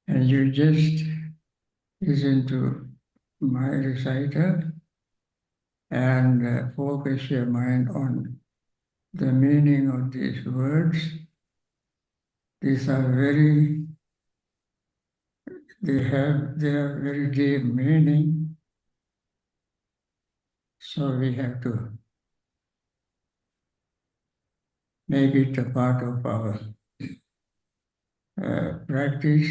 And you just listen to my recital and focus your mind on the meaning of these words. These are they are very deep meaning. So we have to make it a part of our practice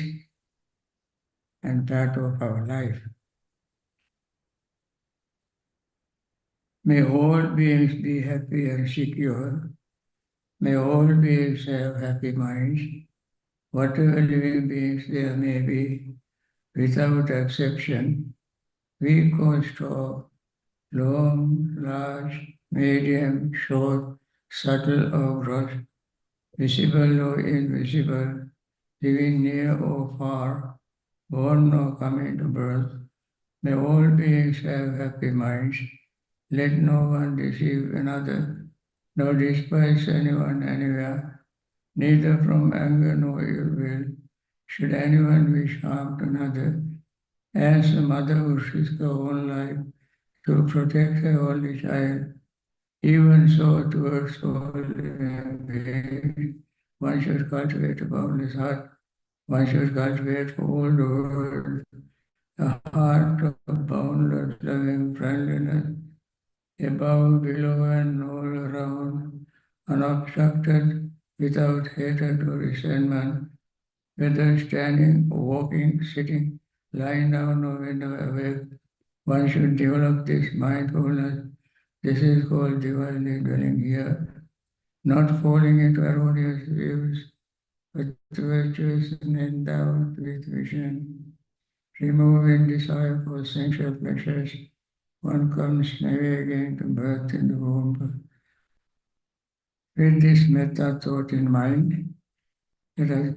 and part of our life. May all beings be happy and secure. May all beings have happy minds. Whatever living beings there may be, without exception, weak or strong, long, large, medium, short, subtle or gross, visible or invisible, living near or far, born or coming to birth, may all beings have happy minds. Let no one deceive another, nor despise anyone anywhere, neither from anger nor ill will should anyone wish harm to another. As a mother would risk her own life to protect her only child, even so towards all living beings, one should cultivate a boundless heart. One should cultivate for all the world a heart of boundless loving friendliness, above, below, and all around, unobstructed, without hatred or resentment, whether standing, walking, sitting, lying down, or when awake. One should develop this mindfulness. This is called divinely dwelling here, not falling into erroneous views, but virtuous and endowed with vision, removing desire for sensual pleasures. One comes never again to birth in the womb. With this metta thought in mind, let us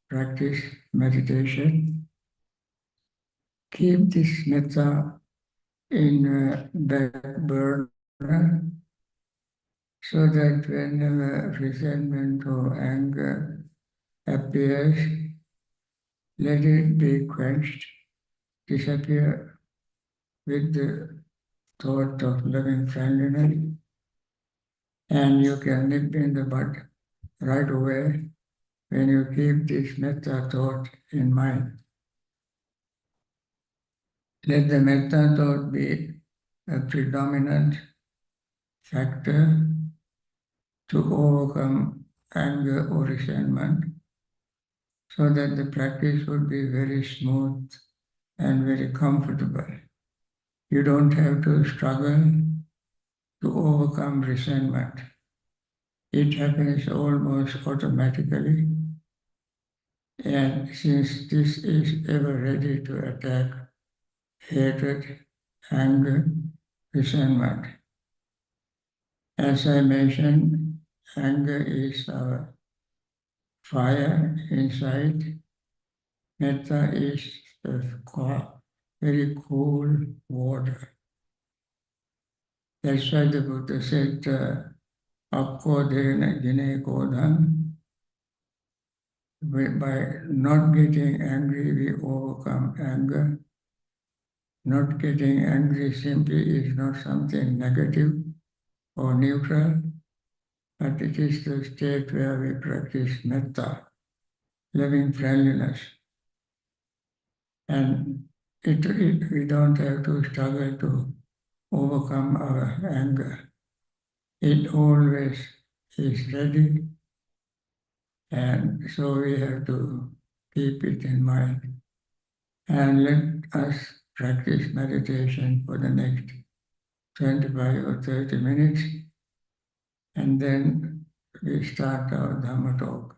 practice meditation. Keep this metta in back burner so that whenever resentment or anger appears, let it be quenched, disappear with the thought of loving friendliness, and you can nip in the bud right away when you keep this metta thought in mind. Let the metta thought be a predominant factor to overcome anger or resentment, so that the practice would be very smooth and very comfortable. You don't have to struggle to overcome resentment. It happens almost automatically, and since this is ever ready to attack hatred, anger, resentment. As I mentioned, anger is our fire inside. Metta is the very cool water. That's why the Buddha said, Apko dena gine kodam. By not getting angry, we overcome anger. Not getting angry simply is not something negative or neutral, but it is the state where we practice metta, loving friendliness. And we don't have to struggle to overcome our anger. It always is ready, and so we have to keep it in mind. And let us practice meditation for the next 25 or 30 minutes, and then we start our Dhamma talk.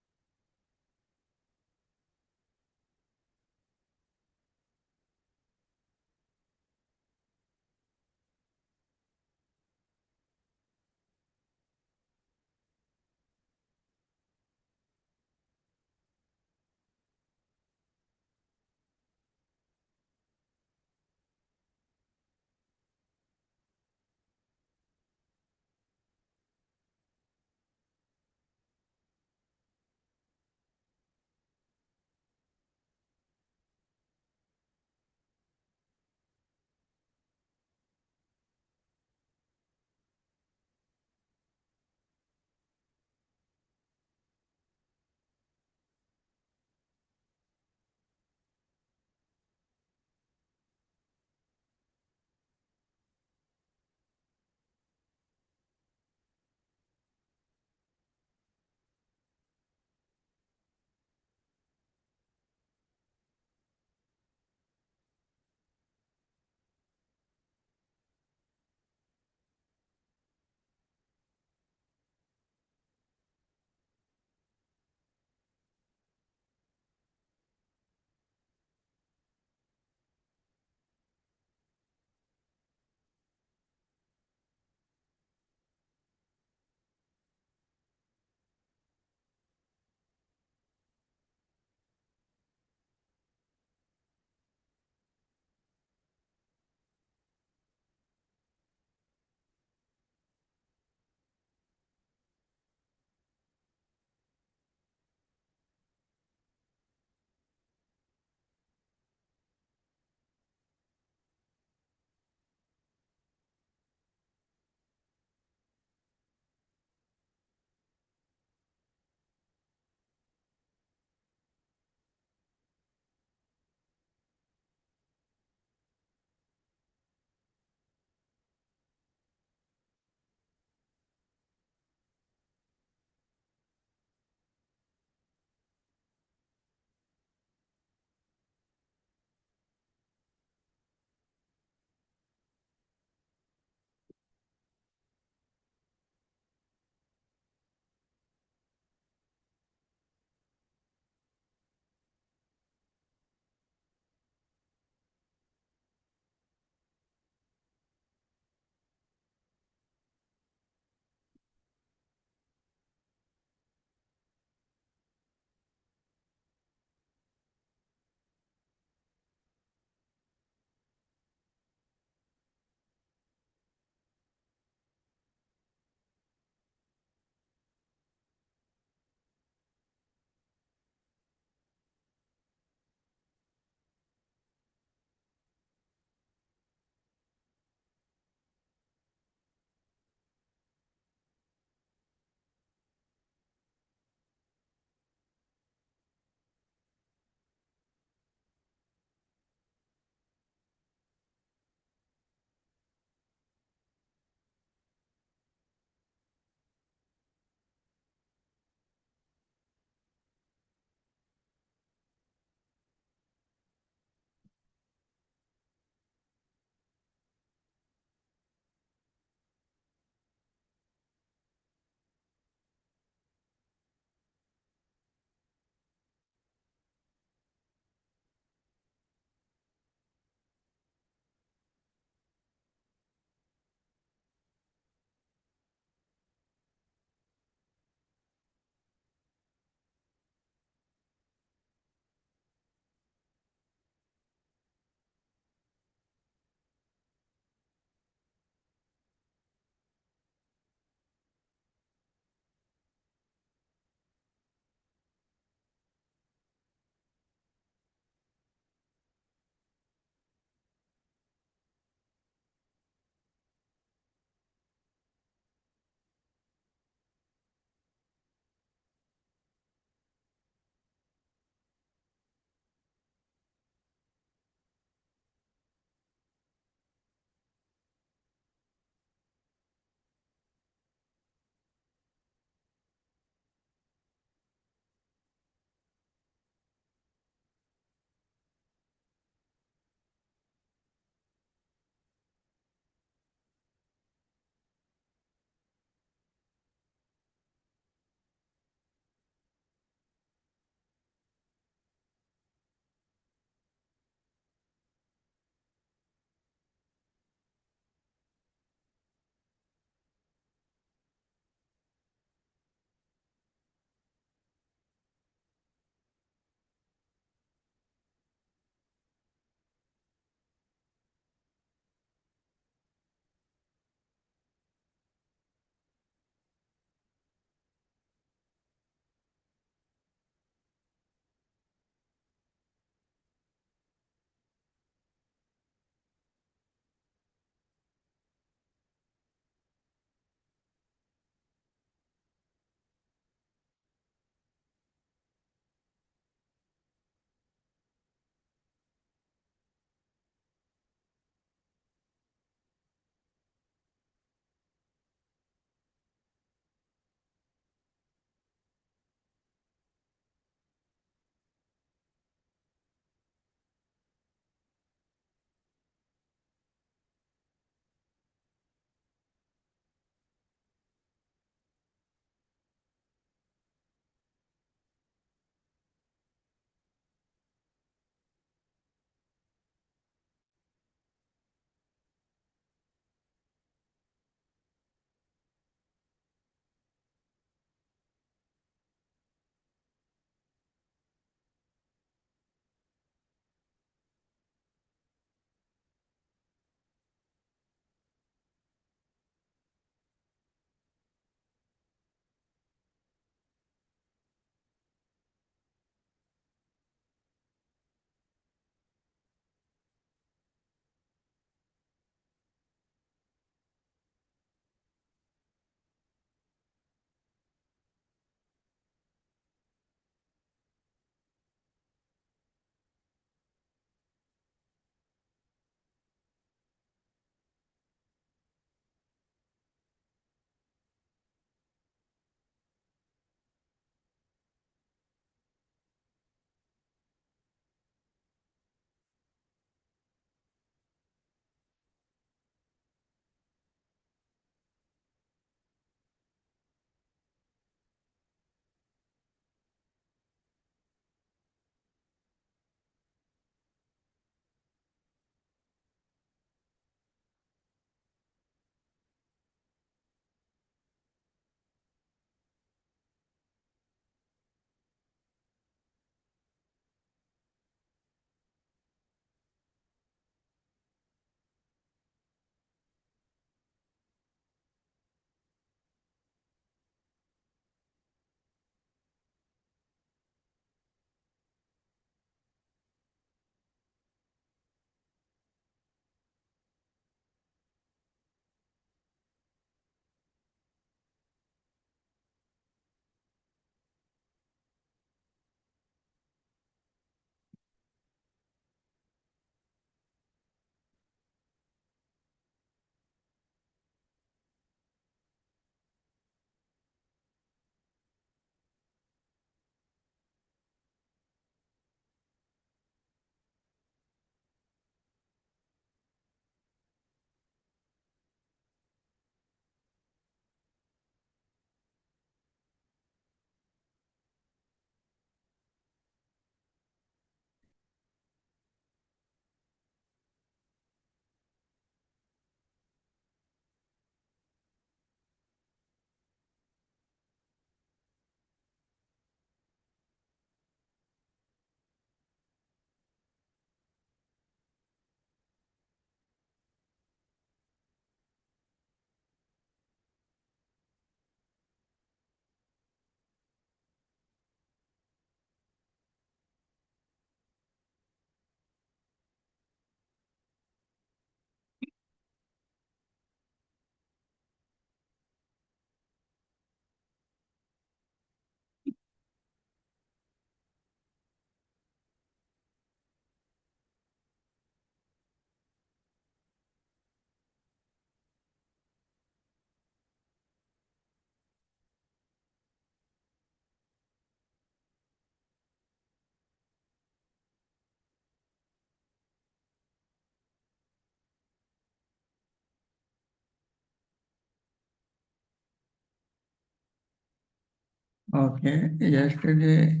Okay, yesterday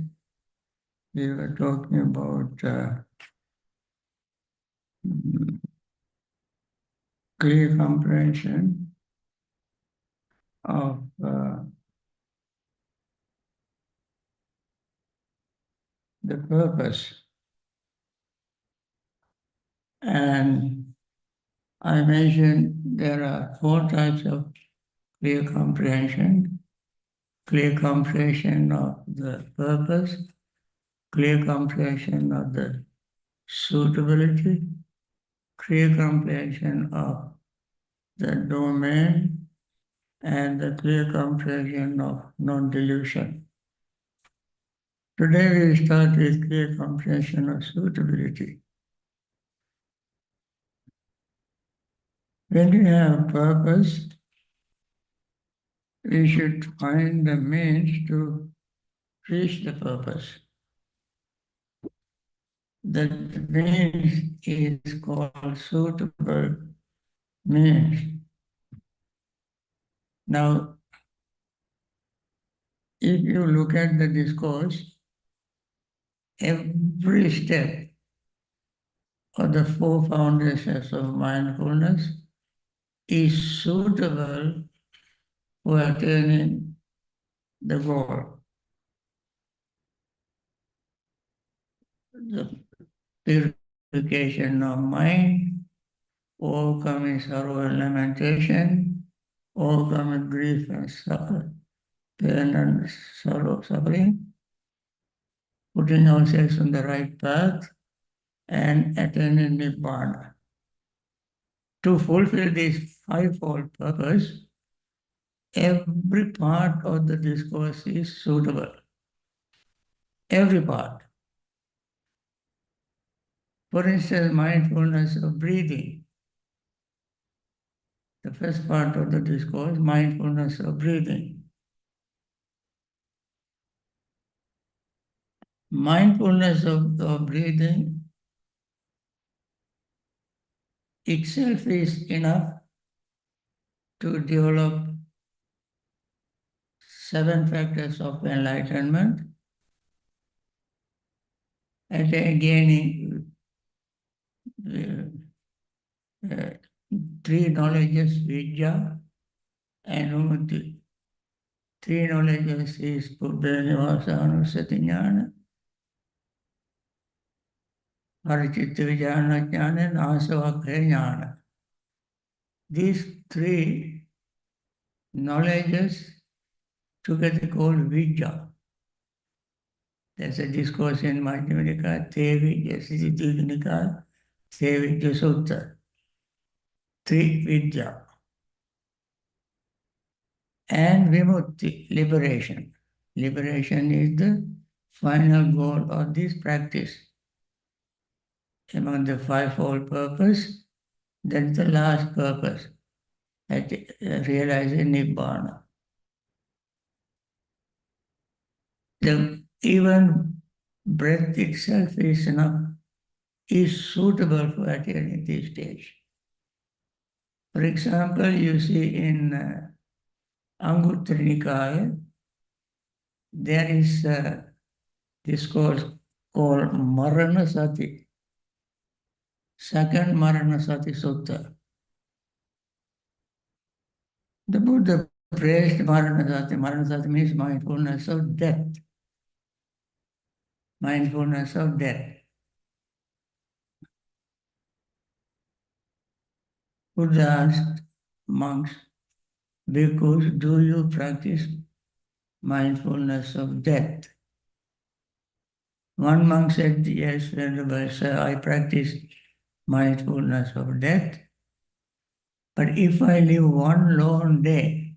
we were talking about clear comprehension of the purpose. And I mentioned there are four types of clear comprehension: clear comprehension of the purpose, clear comprehension of the suitability, clear comprehension of the domain, and the clear comprehension of non-delusion. Today we start with clear comprehension of suitability. When we have purpose, we should find the means to reach the purpose. The means is called suitable means. Now, if you look at the discourse, every step of the four foundations of mindfulness is suitable for attaining the goal. The purification of mind, overcoming sorrow and lamentation, overcoming grief and pain and suffering, putting ourselves on the right path, and attaining Nibbana. To fulfill this fivefold purpose, every part of the discourse is suitable. Every part. For instance, mindfulness of breathing. The first part of the discourse, mindfulness of breathing. Mindfulness of breathing itself is enough to develop 7 factors of enlightenment and gaining 3 knowledges, vidya and umati. 3 knowledges is Pubbyanivasa Anusati Jnana, Parichitta Vijnana Jnana, and Asavakkhaya Jnana. These 3 knowledges together called vidya. There's a discourse in Madhyama Nikaya, Te Vidya, Siddhi Nikaya, Te Vidya Sutta. 3 vidya. And vimutti, liberation. Liberation is the final goal of this practice. Among the fivefold purpose, that's the last purpose, that realizing Nibbana. Even breath itself is enough, is suitable for attaining this stage. For example, you see in Anguttara Nikaya, there is a discourse called Marana Sati, second Marana Sati Sutta. The Buddha praised Marana Sati. Marana Sati means mindfulness of death. Mindfulness of death. Buddha asked monks, bhikkhus, do you practice mindfulness of death? One monk said, yes, Venerable Sir, I practice mindfulness of death. But if I live one lone day,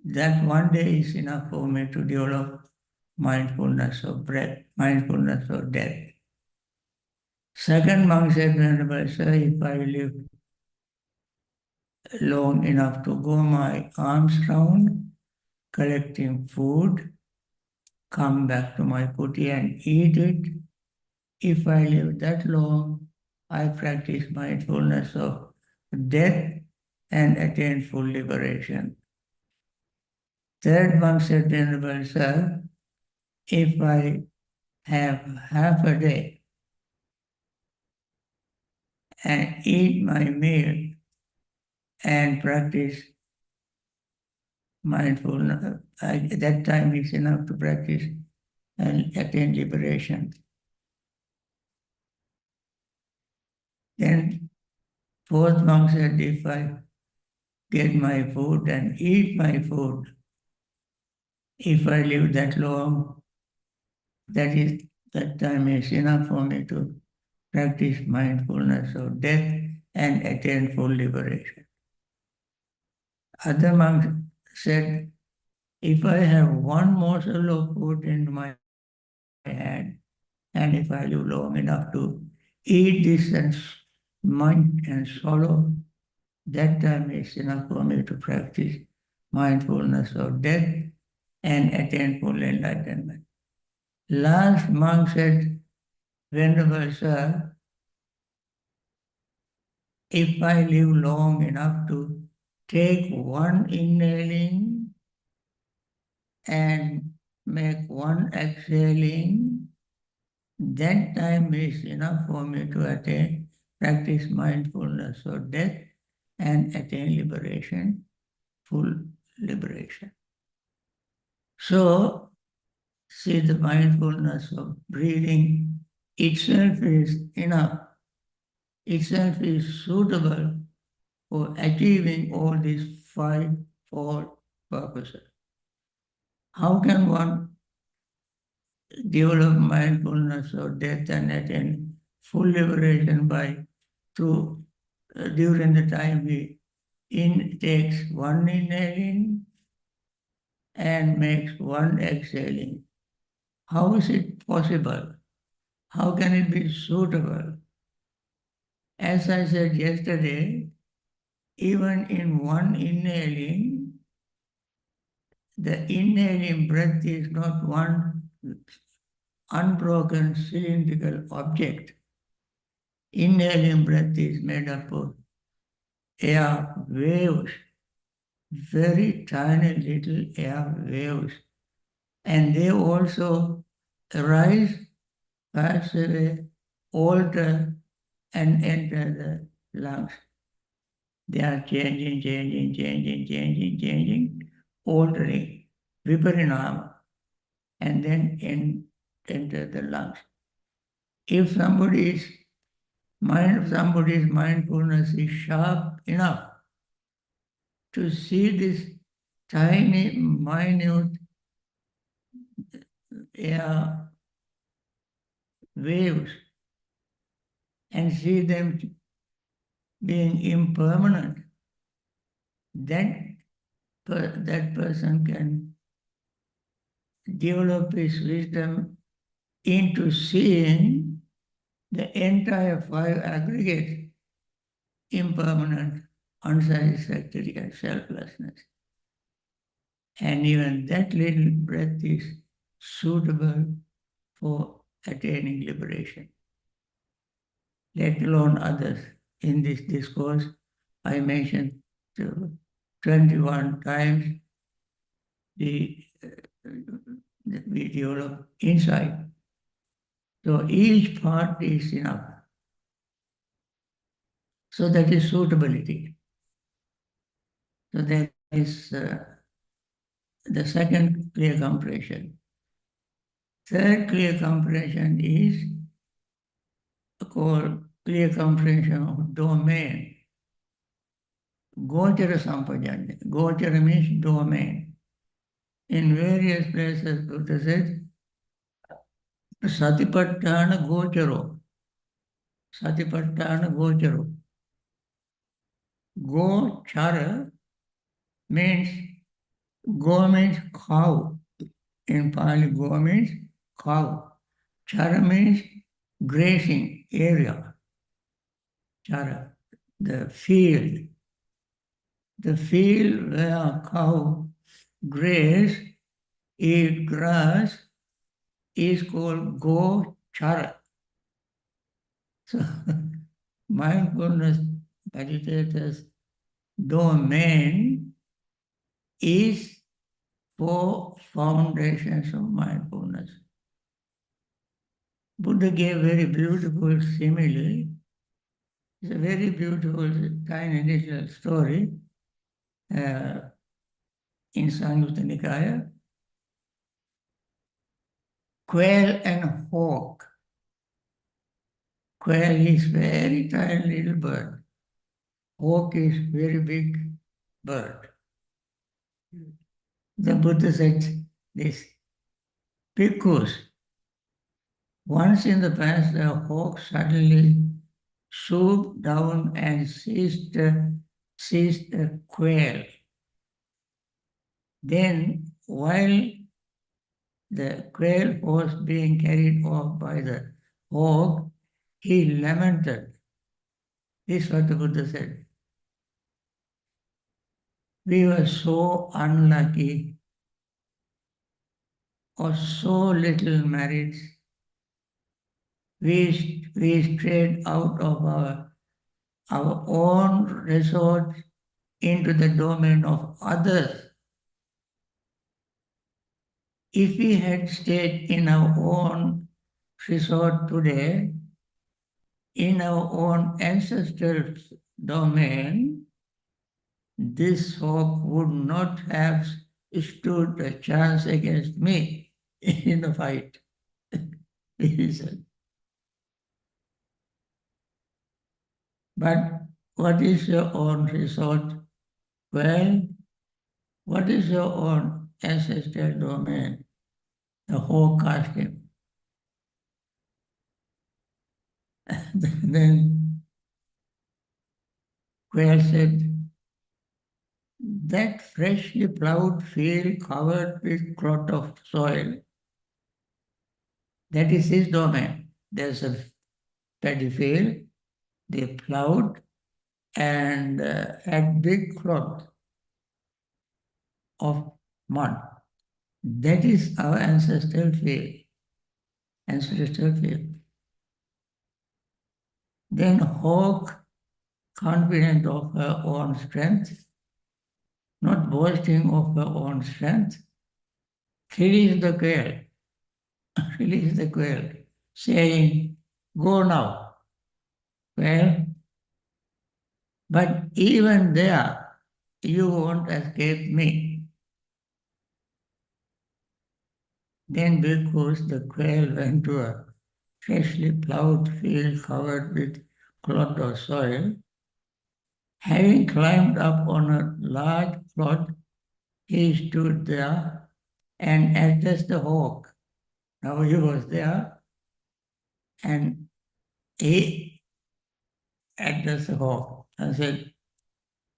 that one day is enough for me to develop mindfulness of breath, mindfulness of death. Second monk said, Venerable Sir, if I live long enough to go my arms round, collecting food, come back to my kuti and eat it. If I live that long, I practice mindfulness of death and attain full liberation. Third monk said, Venerable Sir, if I have half a day and eat my meal and practice mindfulness, that time is enough to practice and attain liberation. Then fourth monk said, if I get my food and eat my food, if I live that long, that time is enough for me to practice mindfulness of death and attain full liberation. Other monks said, if I have one morsel of food in my hand, and if I live long enough to eat this and mind and swallow, that time is enough for me to practice mindfulness of death and attain full enlightenment. Last monk said, Venerable Sir, if I live long enough to take one inhaling and make one exhaling, that time is enough for me to practice mindfulness of death and attain liberation, full liberation. So, see, the mindfulness of breathing itself is enough, itself is suitable for achieving all these four purposes. How can one develop mindfulness of death and attain full liberation during the time he takes one inhaling and makes one exhaling? How is it possible? How can it be suitable? As I said yesterday, even in one inhaling, the inhaling breath is not one unbroken cylindrical object. Inhaling breath is made up of air waves, very tiny little air waves, and they also arise, pass away, alter, and enter the lungs. They are changing, altering, viparinama, and then enter the lungs. If somebody's mindfulness is sharp enough to see this tiny, minute air waves and see them being impermanent, then that person can develop his wisdom into seeing the entire five aggregates impermanent, unsatisfactory, and selflessness. And even that little breath is suitable for attaining liberation, let alone others. In this discourse, I mentioned 21 times the we develop insight. So each part is enough. So that is suitability. So that is the second clear comprehension. Third clear comprehension is called clear comprehension of domain. Gochara sampajanya. Gochara means domain. In various places, Buddha says, Satipatthana gocharo. Satipatthana gocharo. Gochara means, go means cow. In Pali, go means cow. Chara means grazing area. Chara, the field. The field where cow graze, eat grass, is called go-chara. So, mindfulness meditators' domain is four foundations of mindfulness. Buddha gave very beautiful simile. It's a very beautiful, tiny little story in Samyutta Nikaya. Quail and hawk. Quail is very tiny little bird. Hawk is very big bird. The Buddha said this, because once in the past a hawk suddenly swooped down and seized a quail. Then, while the quail was being carried off by the hawk, he lamented. This is what the Buddha said. We were so unlucky, or so little married. We strayed out of our own resort into the domain of others. If we had stayed in our own resort today, in our own ancestral domain, this hawk would not have stood a chance against me in a fight. He said. But what is your own resort? Well, what is your own ancestral domain? The hawk asked him. Then Quail said, that freshly plowed field covered with clot of soil, that is his domain. There's a paddy field, they plowed and had big cloth of mud. That is our ancestral field. Ancestral field. Then hawk, confident of her own strength, not boasting of her own strength, released the quail, released the quail, saying, go now, quail. But even there, you won't escape me. Then because the quail went to a freshly plowed field covered with clod of soil, having climbed up on a large clod, he stood there and addressed the hawk. Now he was there and he addressed the hawk and said,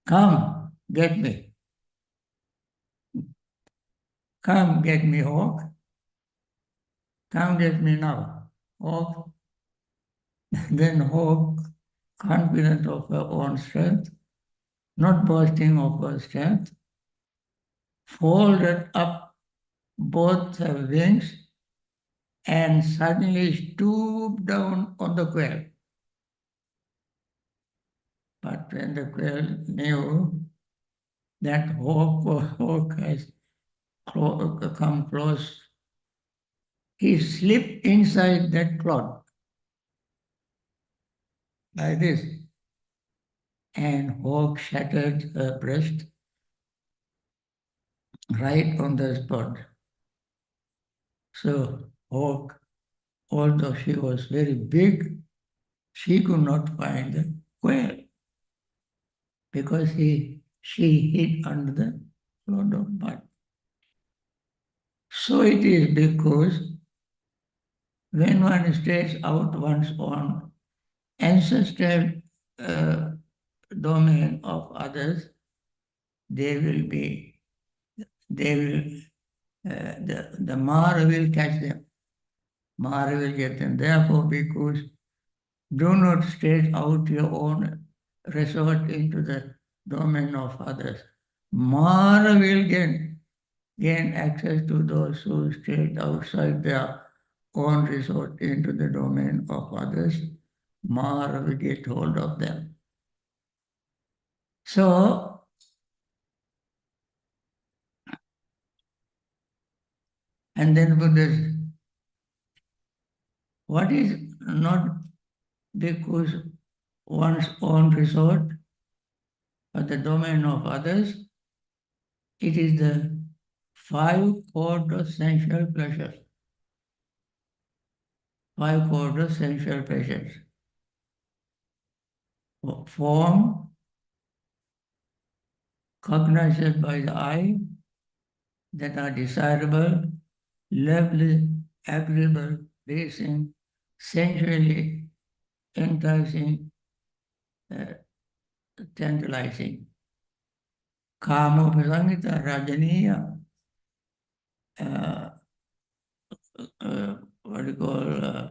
come, get me. Come, get me, hawk. Come, get me now, hawk. Then hawk, confident of her own strength, not boasting of her strength, folded up both her wings and suddenly stooped down on the quail. But when the quail knew that hawk has come close, he slipped inside that cloth like this, and hawk shattered her breast right on the spot. So hawk, although she was very big, she could not find the quail because she hid under the cloud of mud. So it is because when one stays out one's own ancestral domain of others, they will, the Mara will catch them. Mara will get them. Therefore, because do not stretch out your own resort into the domain of others. Mara will gain access to those who stayed outside their own resort into the domain of others. Mara will get hold of them. So, And then Buddha, what is not because one's own resort or the domain of others, it is the five core of sensual pleasures. Five core of sensual pleasures. Form, cognized by the eye, that are desirable, lovely, agreeable, pleasing, sensually enticing, tantalizing. Kamopasangita, Rajaniya, what do you call,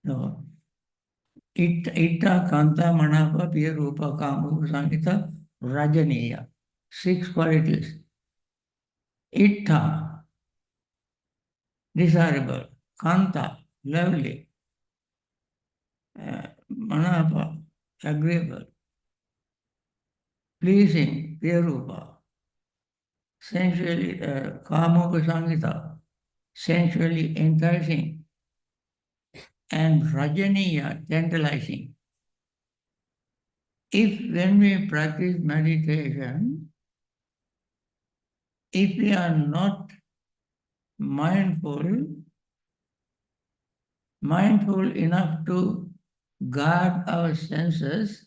no, Itta, Kanta, Manapa, Piya, Rupa, Kamopasangita, Rajaniya. 6 qualities. Itta, desirable. Kanta, lovely. Manapa, agreeable. Pleasing, Piyarupa. Sensually, Kamopasangita, sensually enticing. And Rajaniya, tantalizing. If when we practice meditation, if we are not mindful enough to guard our senses,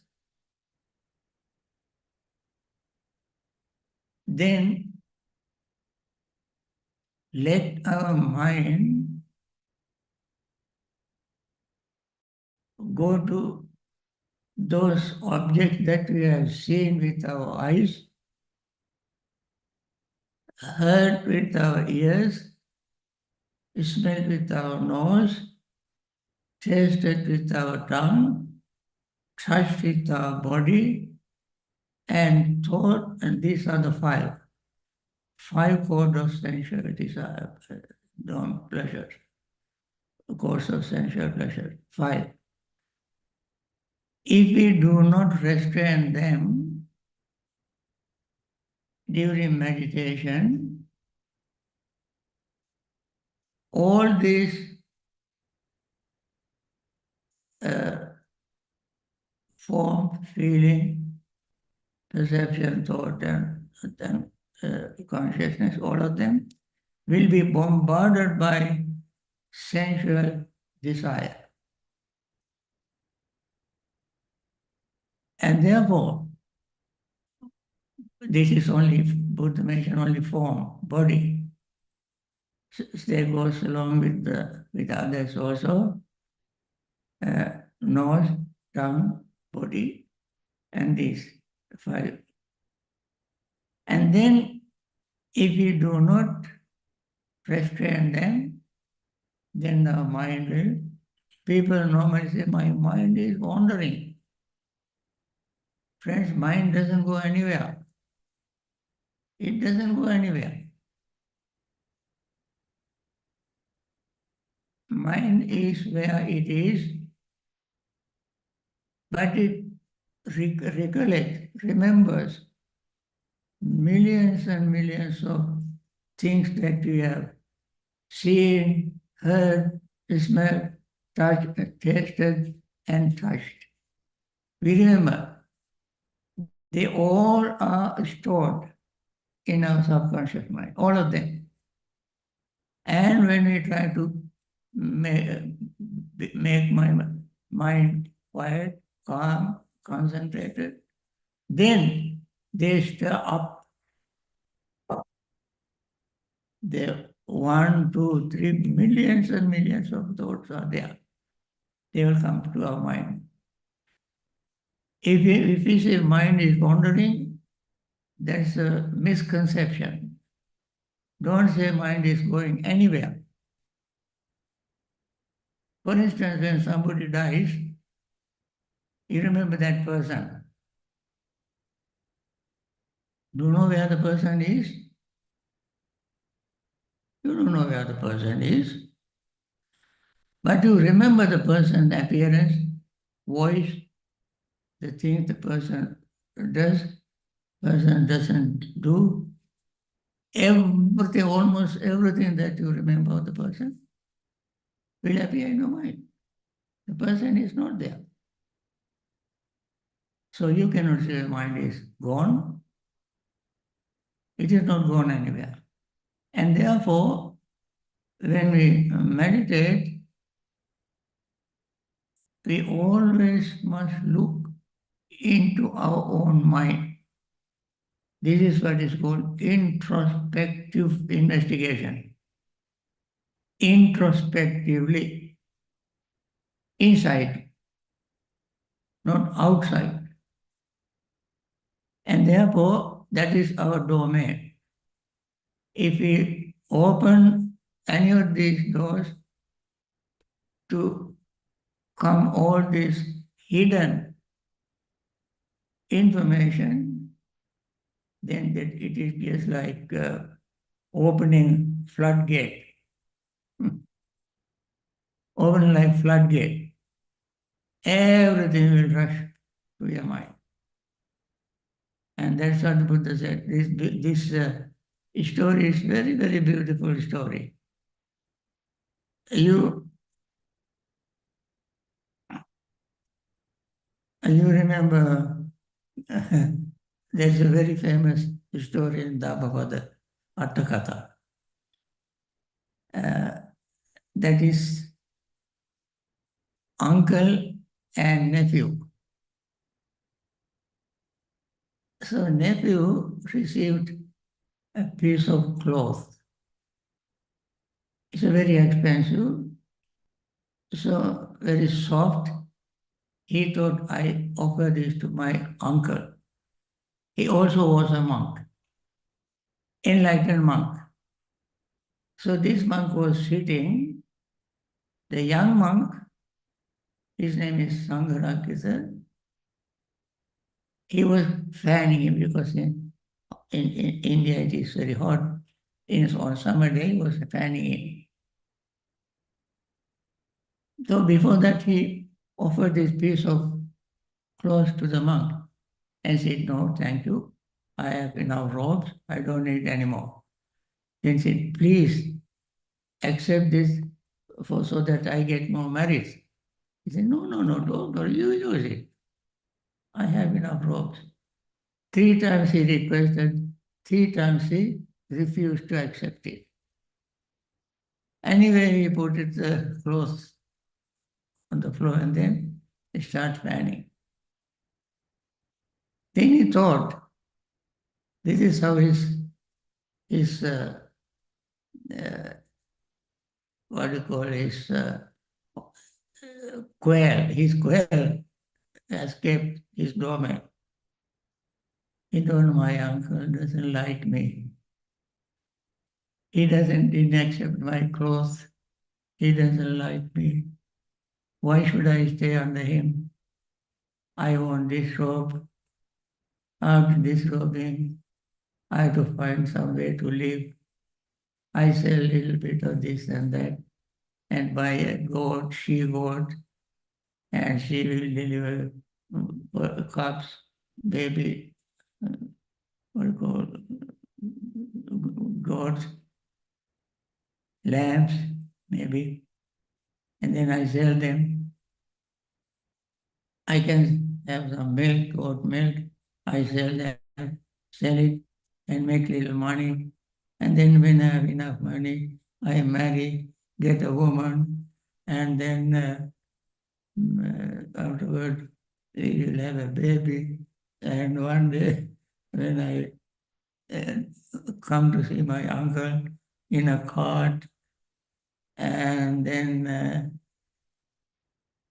then let our mind go to those objects that we have seen with our eyes, heard with our ears, smelled with our nose, tasted with our tongue, touched with our body, and thought, and these are the five codes of sensual desire, pleasures, codes of sensual pleasure, 5. If we do not restrain them during meditation, all these form, feeling, perception, thought, and consciousness, all of them will be bombarded by sensual desire. And therefore, this is only, Buddha mentioned only form, body. That goes along with others also. Nose, tongue, body, and these 5. And then, if you do not restrain them, then the mind will, people normally say, my mind is wandering. Friends, mind doesn't go anywhere. It doesn't go anywhere. Mind is where it is, but it recollects, remembers millions and millions of things that we have seen, heard, smelled, touched, tasted, and touched. We remember. They all are stored in our subconscious mind, all of them. And when we try to make my mind quiet, calm, concentrated, then they stir up. There 1, 2, 3 millions and millions of thoughts are there. They will come to our mind. If we say mind is wandering, that's a misconception. Don't say mind is going anywhere. For instance, when somebody dies, you remember that person. Do you know where the person is? You don't know where the person is. But you remember the person's appearance, voice, the things the person does, person doesn't do. everything, almost everything that you remember of the person will appear in your mind. The person is not there. So you cannot say the mind is gone. It is not gone anywhere. And therefore, when we meditate, we always must look into our own mind. This is what is called introspective investigation. Introspectively, inside, not outside. And therefore, that is our domain. If we open any of these doors to come all this hidden information, then that it is just like opening floodgate. Opening like floodgate. Everything will rush to your mind. And that's what the Buddha said. This story is very, very beautiful story. You remember there's a very famous story in the Bhagavad Attakatha. That is uncle and nephew. So nephew received a piece of cloth. It's very expensive, so very soft. He thought, I offer this to my uncle. He also was a monk, enlightened monk. So this monk was sitting, the young monk, his name is Sangharakita, he was fanning him because in India it is very hot. On summer day, he was fanning him. So before that, he offered this piece of cloth to the monk and said, no, thank you. I have enough robes. I don't need any more. Then said, please accept this so that I get more merits. He said, no, don't worry, you use it. I have enough robes. 3 times he requested, 3 times he refused to accept it. Anyway, he put it the clothes on the floor and then he started fanning. Then he thought, this is how his what do you call his his quail escaped his domain. He told my uncle doesn't like me. He didn't accept my clothes. He doesn't like me. Why should I stay under him? I want this robe. After disrobing, I have to find some way to live. I sell a little bit of this and that and buy a goat, she goat, and she will deliver cubs, baby, what do you call goats, lambs, maybe, and then I sell them. I can have some milk, goat milk, I sell them, sell it, and make little money. And then when I have enough money, I marry, get a woman, and then afterward, we will have a baby. And one day, when I come to see my uncle in a cart, and then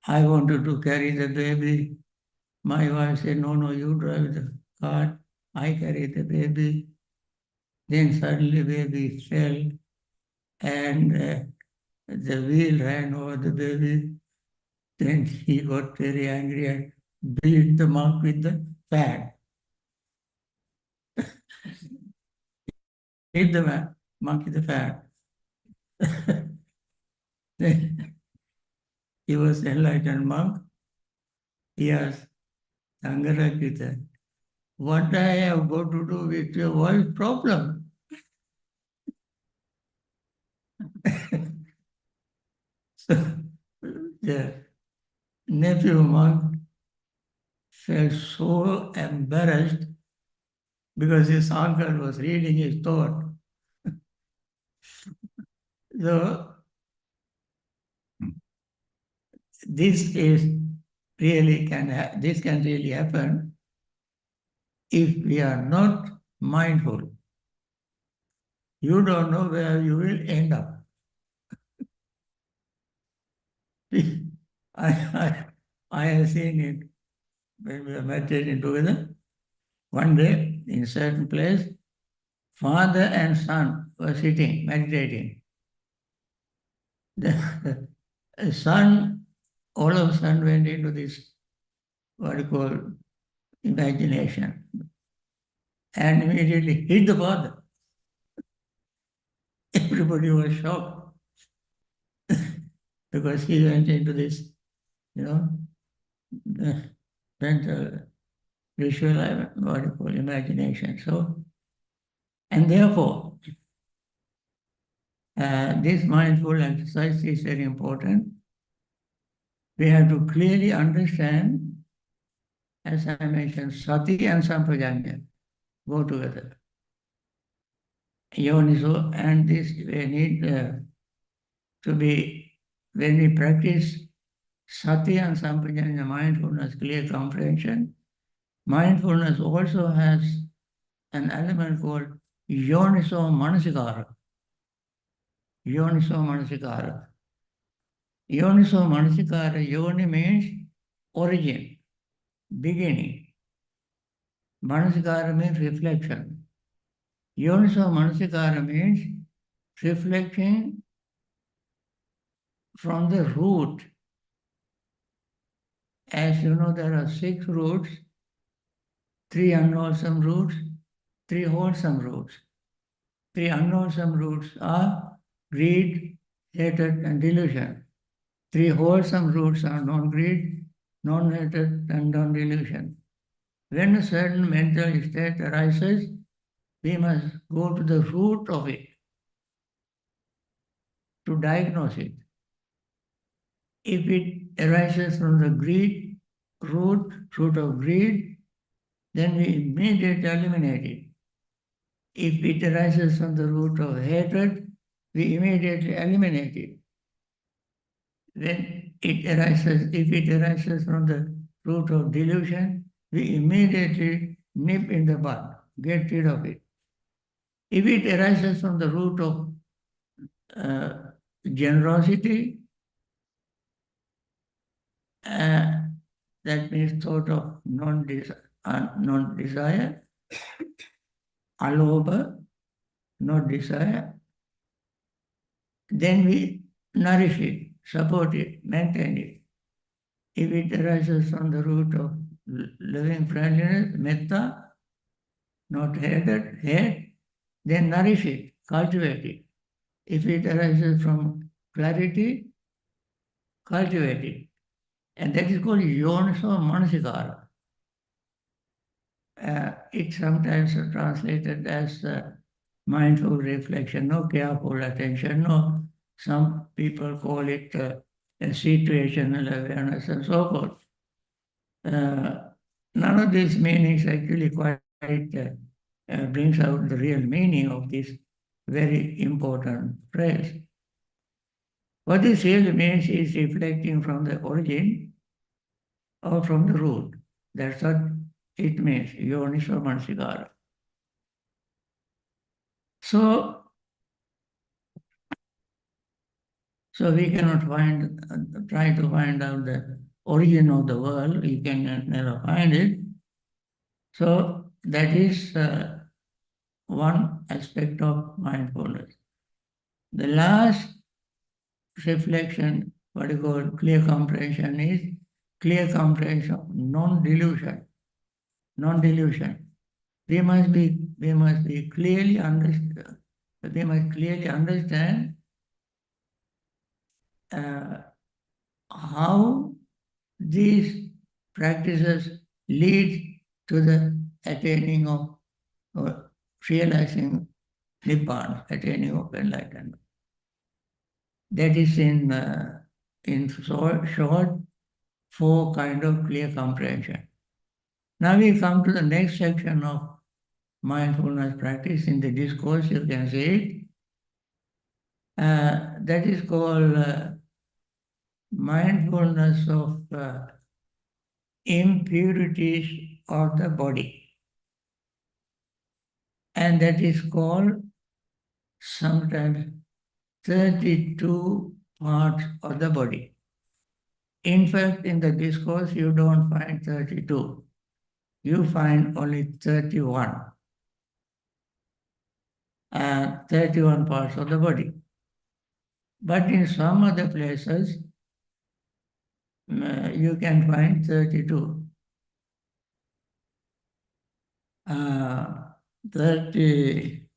I wanted to carry the baby. My wife said, no, you drive the cart, I carry the baby. Then suddenly baby fell and the wheel ran over the baby. Then he got very angry and beat the monk with the fan. Hit the monk with the fan. Then he was enlightened monk. He asked Sangharakita, what I have got to do with your wife's problem? The nephew monk felt so embarrassed because his uncle was reading his thought. So this is this can really happen if we are not mindful. You don't know where you will end up. I have seen it when we were meditating together. One day, in a certain place, father and son were sitting, meditating. The son all of a sudden went into this, what you call, imagination, and immediately hit the father. Everybody was shocked because he went into this, you know, mental, visual, what you call, imagination. So, and therefore, this mindful exercise is very important. We have to clearly understand, as I mentioned, sati and sampajanya go together. Yoniso and this we need to be, when we practice sati and sampajanya, mindfulness, clear comprehension, mindfulness also has an element called yoniso manasikara. Yoniso manasikara. Yoniso manasikara, yoni means origin, beginning. Manasikara means reflection. Yoniso manasikara means reflecting from the root. As you know, there are 6 roots, 3 unwholesome roots, 3 wholesome roots. 3 unwholesome roots are greed, hatred, and delusion. 3 wholesome roots are non-greed, non-hatred, and non-delusion. When a certain mental state arises, we must go to the root of it to diagnose it. If it arises from the greed root of greed, then we immediately eliminate it. If it arises from the root of hatred, we immediately eliminate it. If it arises from the root of delusion, we immediately nip in the bud, get rid of it. If it arises from the root of generosity, that means thought of non-desire, alobha, no desire, then we nourish it, support it, maintain it. If it arises from the root of loving friendliness, metta, not hatred, hate, then nourish it, cultivate it. If it arises from clarity, cultivate it. And that is called yoniso manasikara. It's sometimes translated as mindful reflection, no careful attention, no, some people call it situational awareness and so forth. None of these meanings actually quite brings out the real meaning of this very important phrase. What this really means is reflecting from the origin or from the root. That's what it means, yoniso manasikara. So we cannot try to find out the origin of the world. We can never find it. So that is one aspect of mindfulness. The last reflection, what you call clear comprehension, is clear comprehension of non-delusion. Non-delusion. We must clearly understand how these practices lead to the attaining of or realizing Nibbana, attaining of enlightenment. That is in in short, four kind of clear comprehension. Now we come to the next section of mindfulness practice. In the discourse, you can see it. That is called mindfulness of impurities of the body. And that is called sometimes 32 parts of the body. In fact, in the discourse, you don't find 32. You find only 31. 31 parts of the body. But in some other places, you can find 32. 30,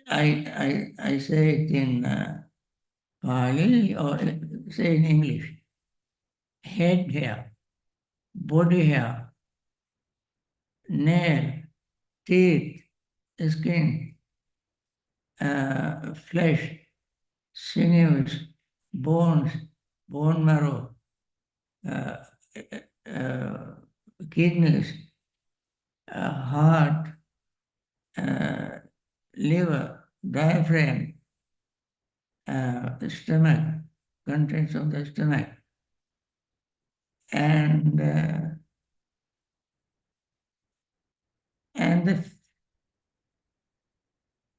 I say it in Pali or say in English. Head hair, body hair, nail, teeth, skin, flesh, sinews, bones, bone marrow, uh, uh, kidneys, heart, liver, diaphragm, stomach, contents of the stomach, and the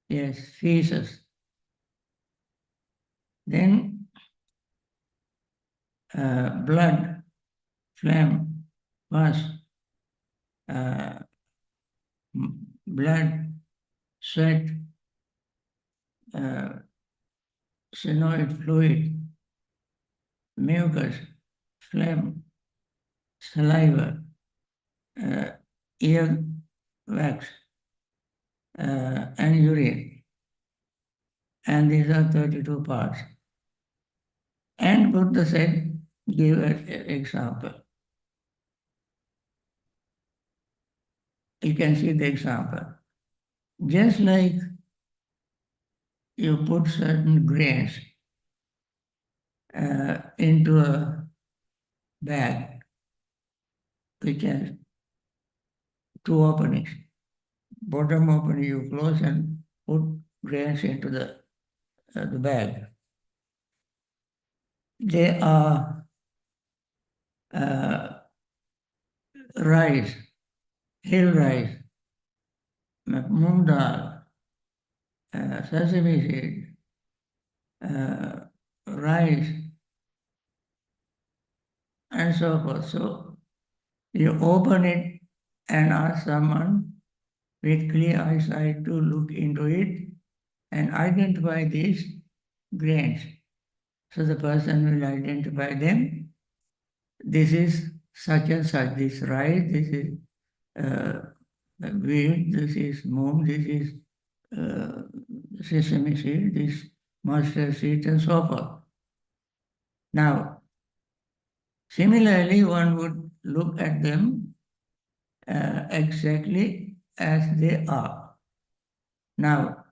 yes, feces. Then blood, phlegm, pus, uh, blood, sweat, uh, synoid fluid, mucus, phlegm, saliva, ear wax, and urine. And these are 32 parts. And Buddha said, give an example. You can see the example. Just like you put certain grains into a bag which has two openings. Bottom opening you close and put grains into the bag. They are rice, hill rice, moong dal, sesame seed, rice, and so forth. So you open it and ask someone with clear eyesight to look into it and identify these grains. So the person will identify them. This is such and such, this rice, this is wheat, this is moong, this is sesame seed, this mustard seed, and so forth. Now, similarly, one would look at them exactly as they are. Now,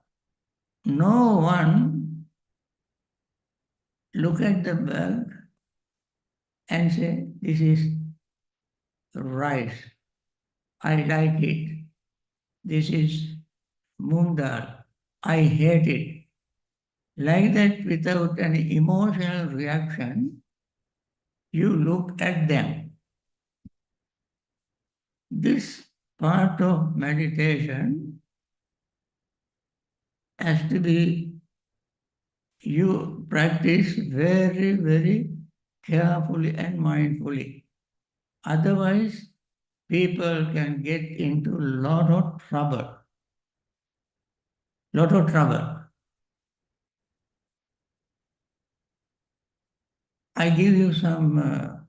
no one look at the bag and say, this is rice. I like it. This is moong dal. I hate it. Like that, without any emotional reaction, you look at them. This part of meditation has to be, you practice very, very carefully and mindfully. Otherwise, people can get into a lot of trouble. Lot of trouble. I give you some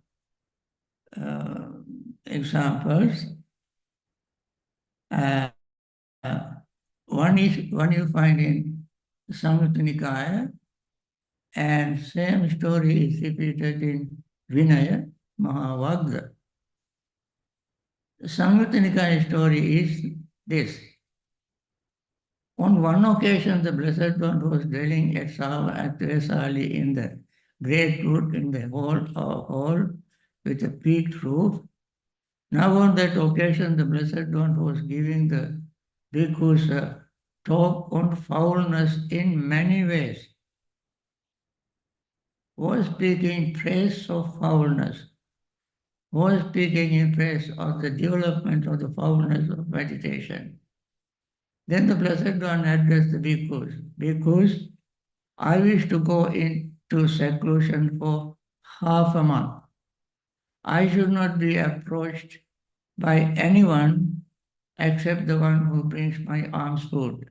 examples. One you find in Samyutta Nikaya, and same story is repeated in Vinaya Mahavagga. The Samyutta Nikaya story is this. On one occasion, the Blessed One was dwelling at Vesali in the great wood in the hall with a peaked roof. Now on that occasion, the Blessed One was giving the bhikkhus a talk on foulness in many ways, was speaking praise of foulness, was speaking in praise of the development of the foulness of meditation. Then the Blessed One addressed the bhikkhus. Bhikkhus, I wish to go into seclusion for half a month. I should not be approached by anyone except the one who brings my alms food.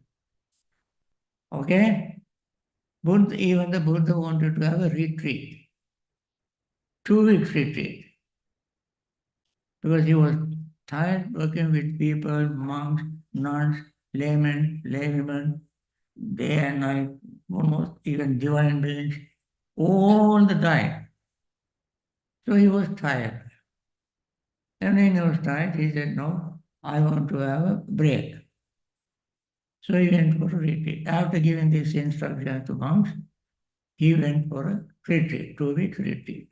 Okay? Even the Buddha wanted to have a retreat, 2 weeks retreat, because he was tired working with people, monks, nuns, laymen, day and night, almost even divine beings, all the time. So he was tired. And when he was tired, he said, no, I want to have a break. So he went for a retreat. After giving this instruction to monks, he went for a retreat, 2 weeks retreat.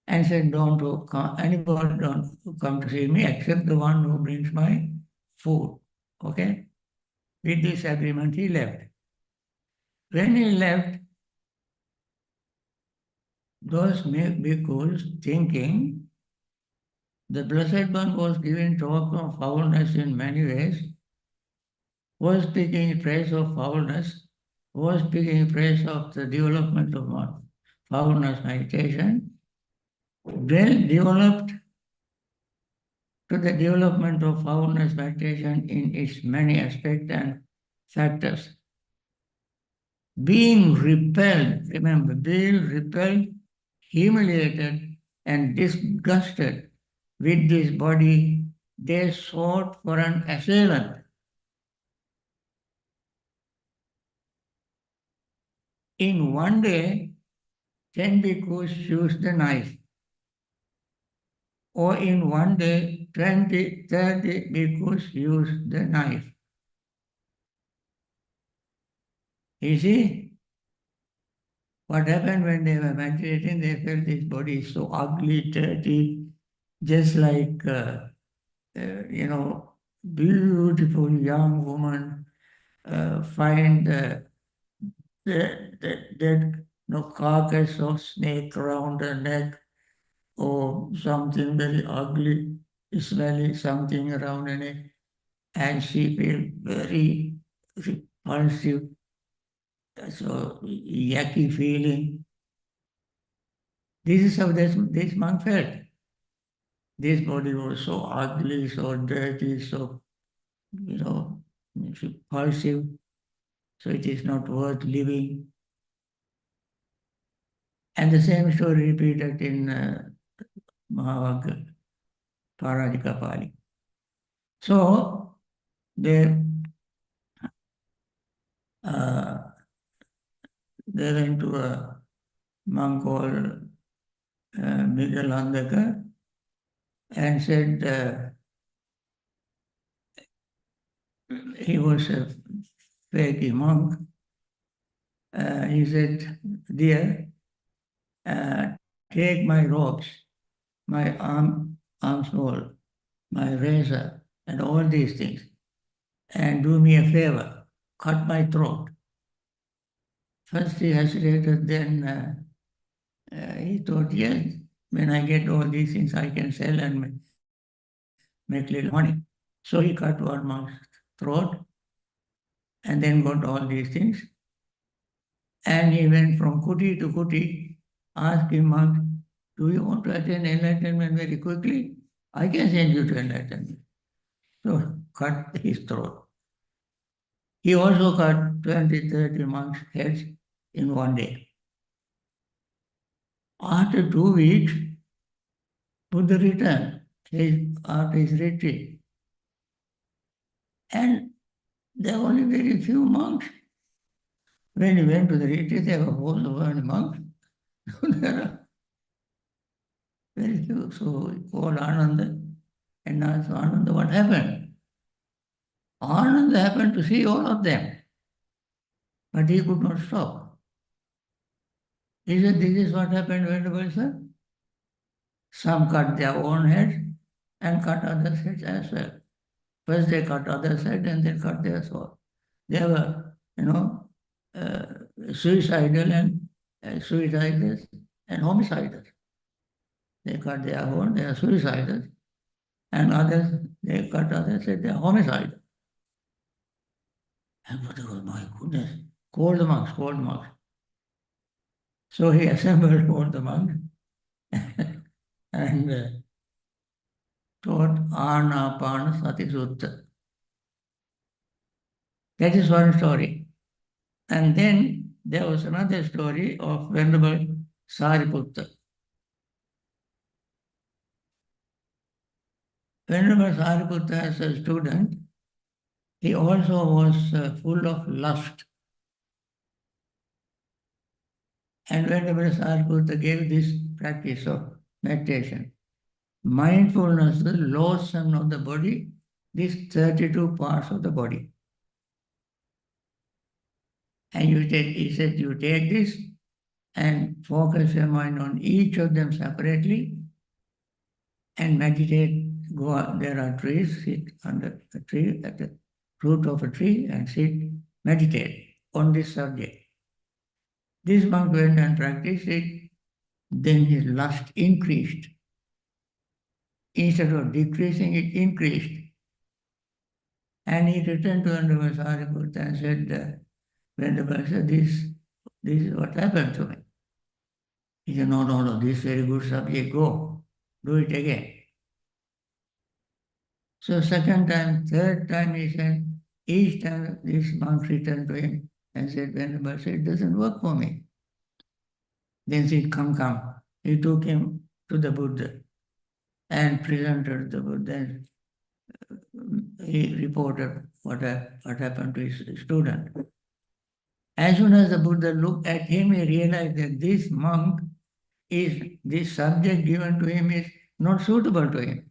And said, anybody don't come to see me except the one who brings my food. Okay? With this agreement, he left. When he left, those bhikkhus thinking the Blessed One was giving talk of foulness in many ways, was speaking in praise of foulness, was speaking in praise of the development of foulness meditation, well developed to the development of foulness meditation in its many aspects and factors. Being repelled, remember, being repelled, humiliated, and disgusted with this body, they sought for an assailant. In one day, 10 bhikkhus used the knife, or in one day, 20, 30 bhikkhus used the knife. You see, what happened when they were meditating, they felt this body is so ugly, dirty, just like, beautiful young woman find dead carcass of snake around her neck or something very ugly, smelly something around her neck, and she feels very repulsive, so yucky feeling. This is how this monk felt. This body was so ugly, so dirty, so, repulsive, so it is not worth living. And the same story repeated in Mahavagga, Parajikapali. So uh, they went to a monk called Miguel Andaka and said he was a fake monk. He said, dear, take my robes, my arms roll, my razor, and all these things, and do me a favor, cut my throat. First he hesitated, then he thought, yes, when I get all these things, I can sell and make little money. So he cut one monk's throat and then got all these things. And he went from kuti to kuti, asking monks, do you want to attain enlightenment very quickly? I can send you to enlightenment. So cut his throat. He also cut 20, 30 monks' heads in one day. After 2 weeks, Buddha returned after his retreat. And there were only very few monks. When he went to the retreat, there were all the world monks. There are very few. So he called Ananda and asked Ananda what happened. Ananda happened to see all of them, but he could not stop. He said, this is what happened, Venerable sir. Some cut their own heads and cut others' heads as well. First they cut others' head and then cut their soul. They were, uh, suicidal and suicidal and homicidal. They cut their own, they are suicidal, and others, they cut others' head, they are homicidal. And Buddha goes, my goodness, call the monks, call the monks. So he assembled all the monks and taught Anapana Sutta. That is one story. And then there was another story of Venerable Sariputta. Venerable Sariputta, as a student, he also was full of lust. And Venerable Sariputta gave this practice of meditation. Mindfulness, the lotion of the body, these 32 parts of the body. And he said, you take this and focus your mind on each of them separately and meditate. Go out, there are trees, sit under a tree, at the root of a tree and sit, meditate on this subject. This monk went and practiced it, then his lust increased. Instead of decreasing, it increased. And he returned to Venerable Sariputta and said, Venerable said, this is what happened to me. He said, no, this is very good subject, go, do it again. So second time, third time he said, each time this monk returned to him and said, Venerable said, it doesn't work for me. Then he said, come. He took him to the Buddha and presented the Buddha. And he reported what happened to his student. As soon as the Buddha looked at him, he realized that this subject given to him is not suitable to him.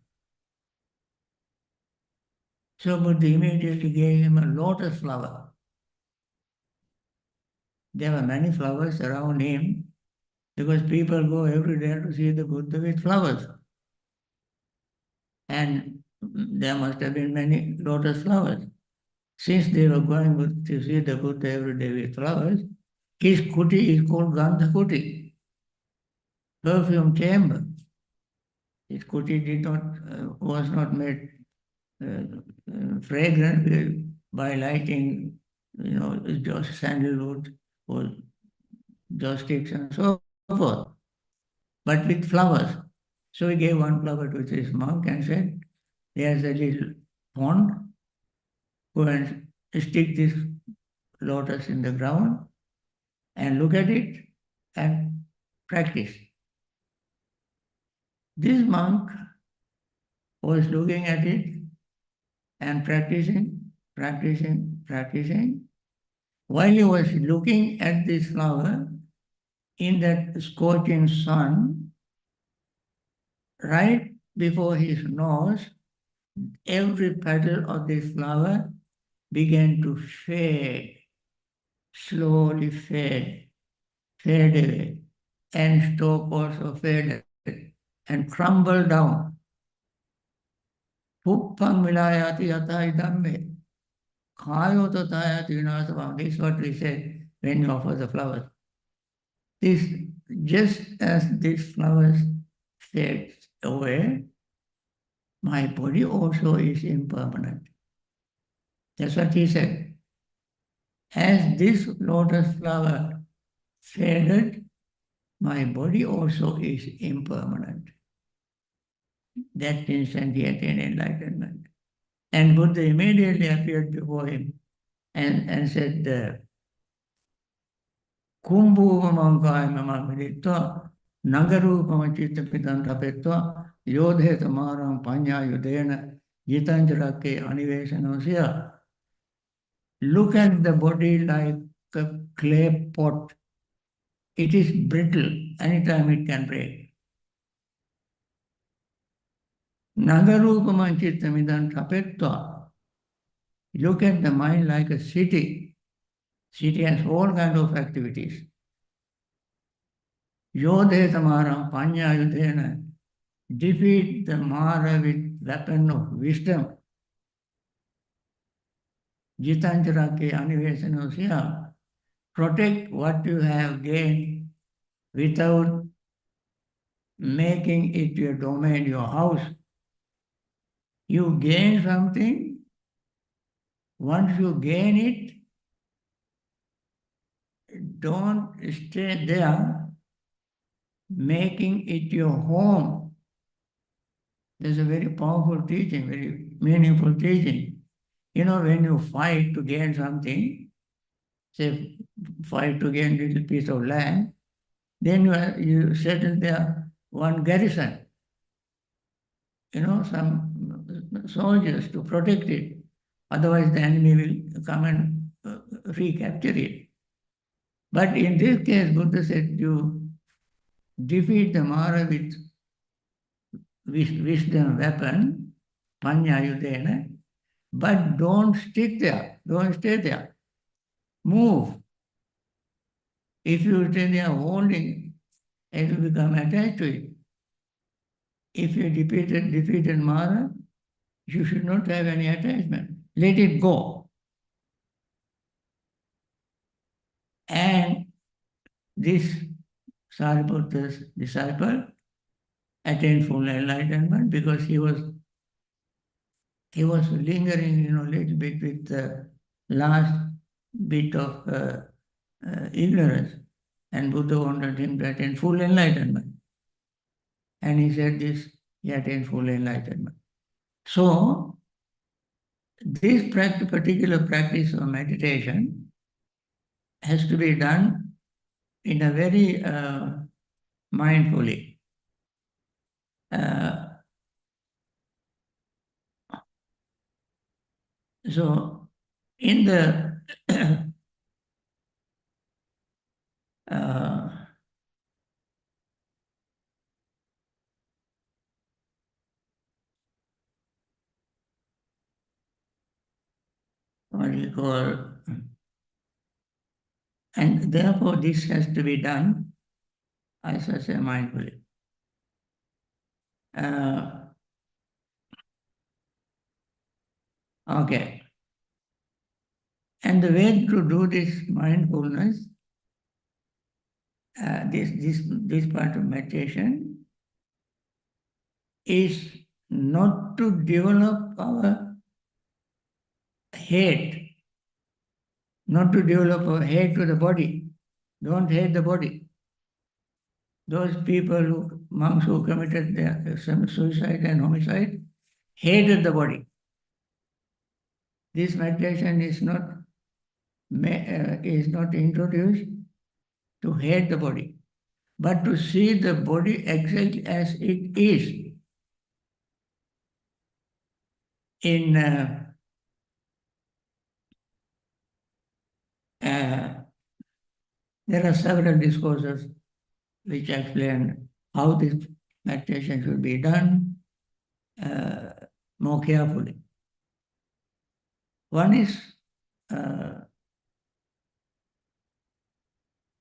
So Buddha immediately gave him a lotus flower. There were many flowers around him because people go every day to see the Buddha with flowers. And there must have been many lotus flowers. Since they were going to see the Buddha every day with flowers, his kuti is called Gandha kuti, perfume chamber. His kuti was not made fragrant by lighting, just sandalwood or joss sticks and so forth, but with flowers. So he gave one flower to this monk and said, there's a little pond, go and stick this lotus in the ground and look at it and practice. This monk was looking at it and practicing. While he was looking at this flower in that scorching sun, right before his nose, every petal of this flower began to fade, slowly fade away, and stalk also faded and crumble down. Puppam vilayati yata idamme. Kayo tatayati vinasabam. This is what we say when you offer the flowers. Just as these flowers fade away, my body also is impermanent. That's what he said. As this lotus flower faded, my body also is impermanent. That instant he attained enlightenment. And Buddha immediately appeared before him and said, Kumbhuvamankaya mama viditva nagarupama chitta pitan tapetva yodhe tamaram panya yudena jitanjarake anivesanasya. Look at the body like a clay pot. It is brittle. Anytime it can break. Nagarupama chitta pitan tapetva. Look at the mind like a city. City has all kinds of activities. Yodhe tamaram panya yudhena. Defeat the Mara with weapon of wisdom. Jitanjara ke anivesano siya. Protect what you have gained without making it your domain, your house. You gain something, once you gain it, don't stay there making it your home. There's a very powerful teaching, very meaningful teaching. You know, when you fight to gain something, say fight to gain a little piece of land, then you settle there one garrison, you know, some soldiers to protect it. Otherwise, the enemy will come and recapture it. But in this case, Buddha said, you defeat the Mara with wisdom weapon, panya yudena, but don't stick there, don't stay there. Move. If you stay there holding, it will become attached to it. If you defeated Mara, you should not have any attachment. Let it go. And this Sariputta's disciple attained full enlightenment because he was lingering, you know, a little bit with the last bit of ignorance. And Buddha wanted him to attain full enlightenment. And he said this, he attained full enlightenment. So, this particular practice of meditation has to be done in a very mindfully. So, in the what do you call, and therefore this has to be done, as I say, mindfully. Okay. And the way to do this mindfulness, this part of meditation, is not to develop our hate, not to develop our hate to the body. Don't hate the body. Those people, monks who committed some suicide and homicide, hated the body. This meditation is not introduced to hate the body, but to see the body exactly as it is. There are several discourses which explain how this meditation should be done more carefully. One is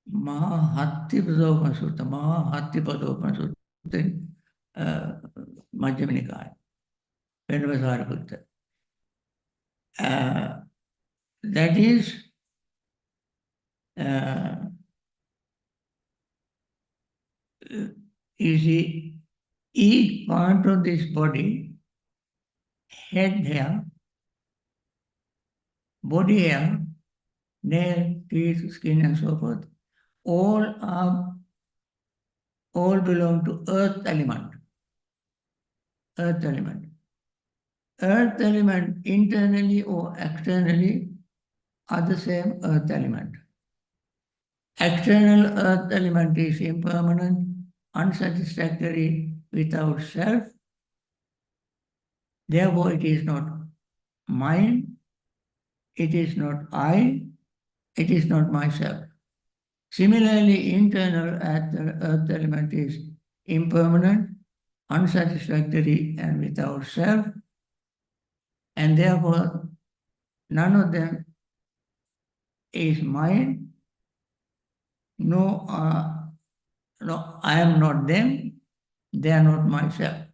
Mahahattipadopana Sutta, Mahahattipadopana Sutta in Majjhima Nikaya, Venerable Sariputta. That is you see, each part of this body, head hair, body hair, nail, teeth, skin, and so forth, all belong to earth element. Earth element. Earth element, internally or externally, are the same earth element. External earth element is impermanent, unsatisfactory, without self. Therefore, it is not mine, it is not I, it is not myself. Similarly, internal earth element is impermanent, unsatisfactory, and without self, and therefore None of them is mine. No, no, I am not them. They are not myself.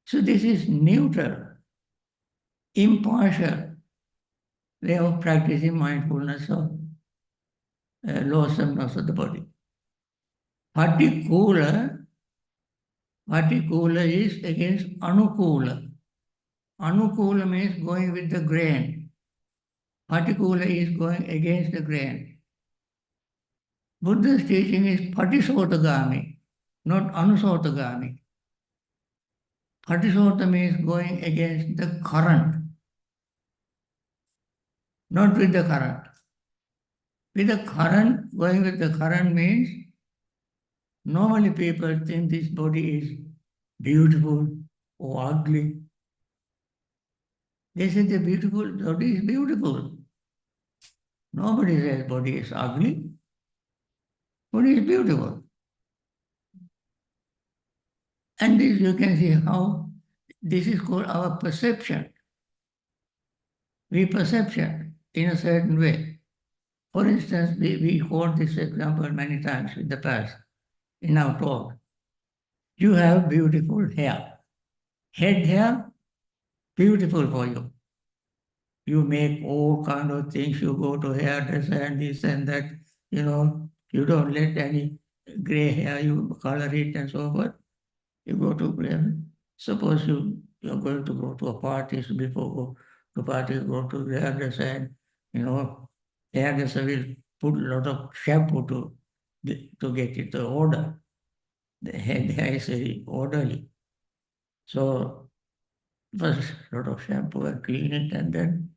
So this is neutral, impartial way of practicing mindfulness of loathsomeness of the body. Patikula, patikula is against anukula. Anukula means going with the grain. Patikula is going against the grain. Buddha's teaching is patisotagami, not anusotagami. Patisota means going against the current, not with the current. With the current, going with the current means normally people think this body is beautiful or ugly. They say the beautiful body is beautiful. Nobody says body is ugly. Body is beautiful. And this you can see how this is called our perception. We perception in a certain way. For instance, we quote this example many times in the past in our talk. You have beautiful hair. Head hair, beautiful for you. You make all kind of things. You go to hairdresser and this and that. You don't let any gray hair, you color it and so forth. You go to gray. Suppose you're going to go to a party, so before go to party, go to the hairdresser and, hairdresser will put a lot of shampoo to get it to order. The hair is very orderly. So first a lot of shampoo and clean it and then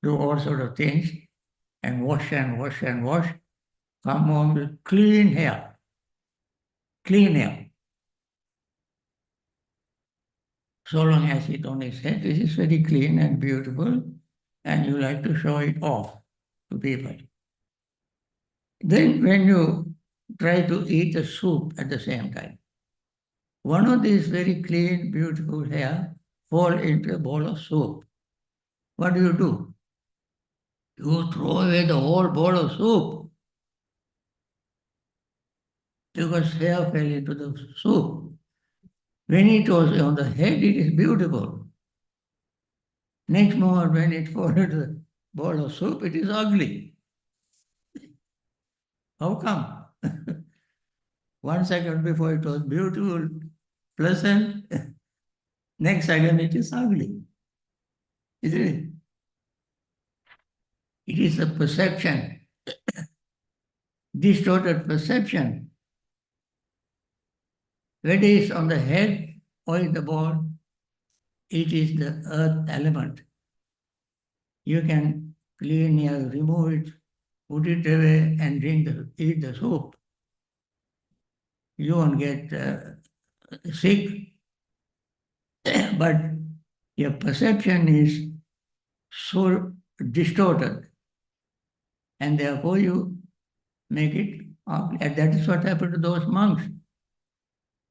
do all sort of things and wash and wash and wash. Come home with clean hair. Clean hair. So long as it on his head, this is very clean and beautiful, and you like to show it off to people. Then when you try to eat a soup at the same time, one of these very clean, beautiful hair fall into a bowl of soup. What do? You throw away the whole bowl of soup because hair fell into the soup. When it was on the head, it is beautiful. Next moment, when it falls into the bowl of soup, it is ugly. How come? 1 second before it was beautiful, pleasant. Next second it is ugly. Isn't it? It is a perception, distorted perception. Whether it is on the head or in the bowl, it is the earth element. You can clean or remove it, put it away and eat the soup. You won't get sick, but your perception is so distorted, and therefore you make it ugly. And that is what happened to those monks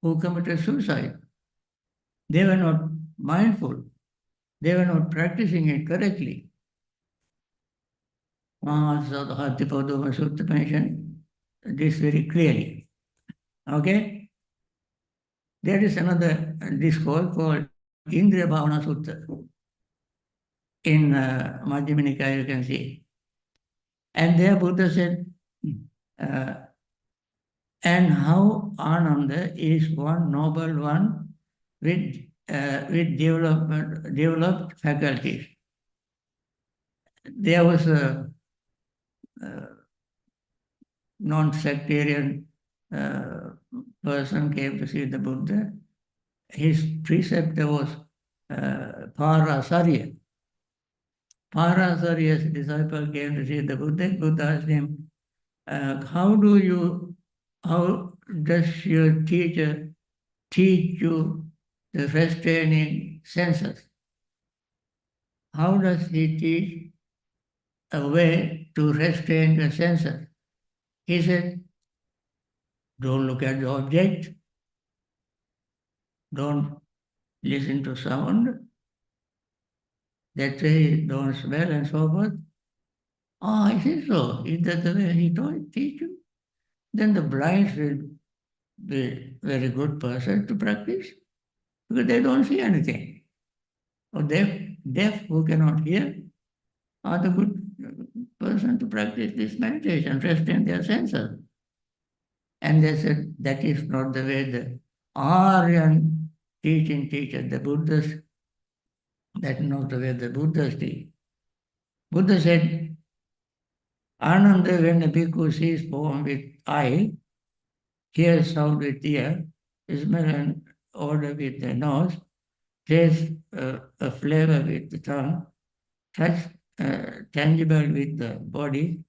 who committed suicide. They were not mindful. They were not practicing it correctly. So the Hathipaduma Sutta mentioned this very clearly. Okay? There is another discourse called Indriya Bhavana Sutta. In Madhyama Nikaya you can see. And there Buddha said, and how Ananda is one noble one with developed faculties. There was a non-sectarian person came to see the Buddha. His preceptor was Parasarya. Parasarya's disciple came to see the Buddha. Buddha asked him, how does your teacher teach you the restraining senses? How does he teach a way to restrain the senses? He said, don't look at the object, don't listen to sound, that way don't smell and so forth. Oh, I think so. Is that the way he teach you? Then the blind will be a very good person to practice because they don't see anything. Or deaf who cannot hear are the good person to practice this meditation, rest in their senses. And they said that is not the way the Aryan teaching teaches the Buddhists. That is not the way the Buddhists teach. Buddha said, Ananda, when a bhikkhu sees form with eye, hears sound with ear, smell and odor with the nose, taste a flavor with the tongue, touch tangible with the body,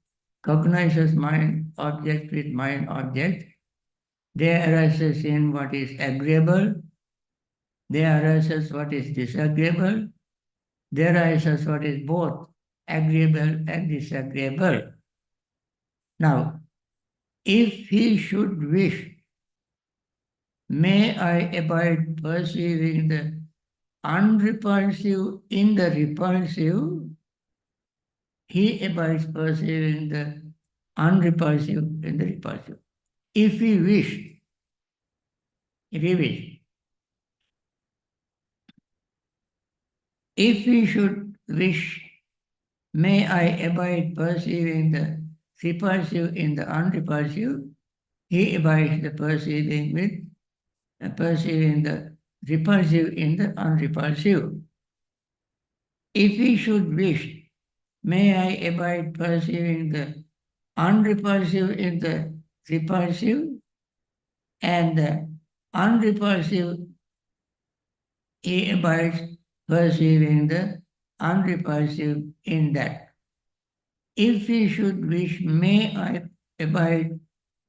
cognizes mind object with mind object, there arises in what is agreeable, there arises what is disagreeable, there arises what is both agreeable and disagreeable. Now, if he should wish, may I abide perceiving the unrepulsive in the repulsive, he abides perceiving the unrepulsive in the repulsive. If we wish, if we wish, if we should wish, may I abide perceiving the repulsive in the unrepulsive, he abides the perceiving with perceiving the repulsive in the unrepulsive. If we should wish, may I abide perceiving the unrepulsive in the repulsive and the unrepulsive, he abides perceiving the unrepulsive in that. If we should wish, may I abide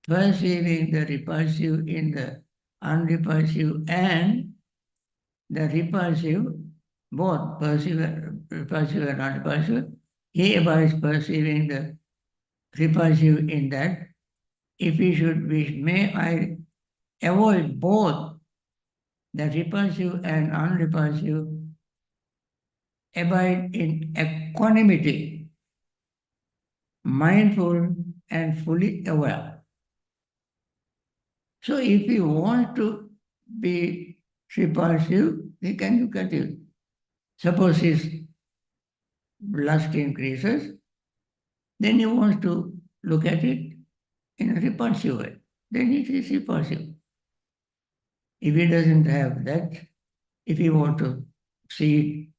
perceiving the repulsive in the unrepulsive and the repulsive, both repulsive and unrepulsive, he abides perceiving the repulsive in that. If we should wish, may I avoid both the repulsive and unrepulsive, abide in equanimity, mindful and fully aware. So if he wants to be repulsive, he can look at it. Suppose his lust increases, then he wants to look at it in a repulsive way. Then it is repulsive. If he doesn't have that, if he wants to see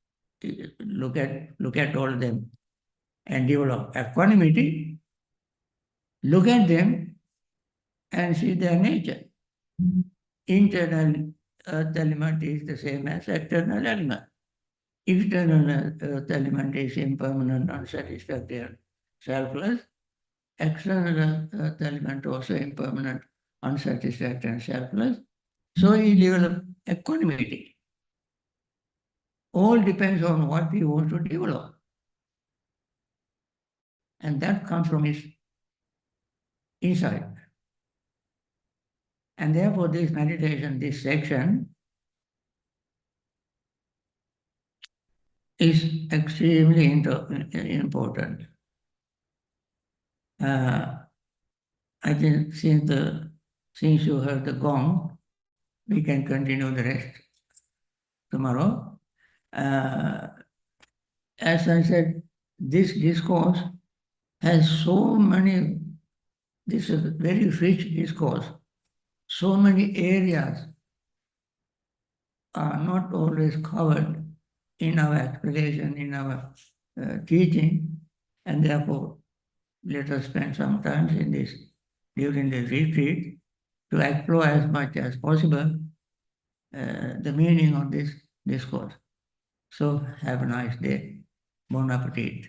it, look at all of them and develop equanimity, look at them and see their nature. Internal earth element is the same as external element. External earth element is impermanent, unsatisfactory, and selfless. External earth element also impermanent, unsatisfactory, and selfless. So he develops equanimity. All depends on what he wants to develop. And that comes from his inside. And therefore, this meditation, this section, is extremely important. I think since you heard the gong, we can continue the rest tomorrow. As I said, this discourse has so many, this is a very rich discourse. So many areas are not always covered in our explanation, in our teaching, and therefore let us spend some time in this during the retreat to explore as much as possible the meaning of this discourse. So have a nice day. Bon appetit.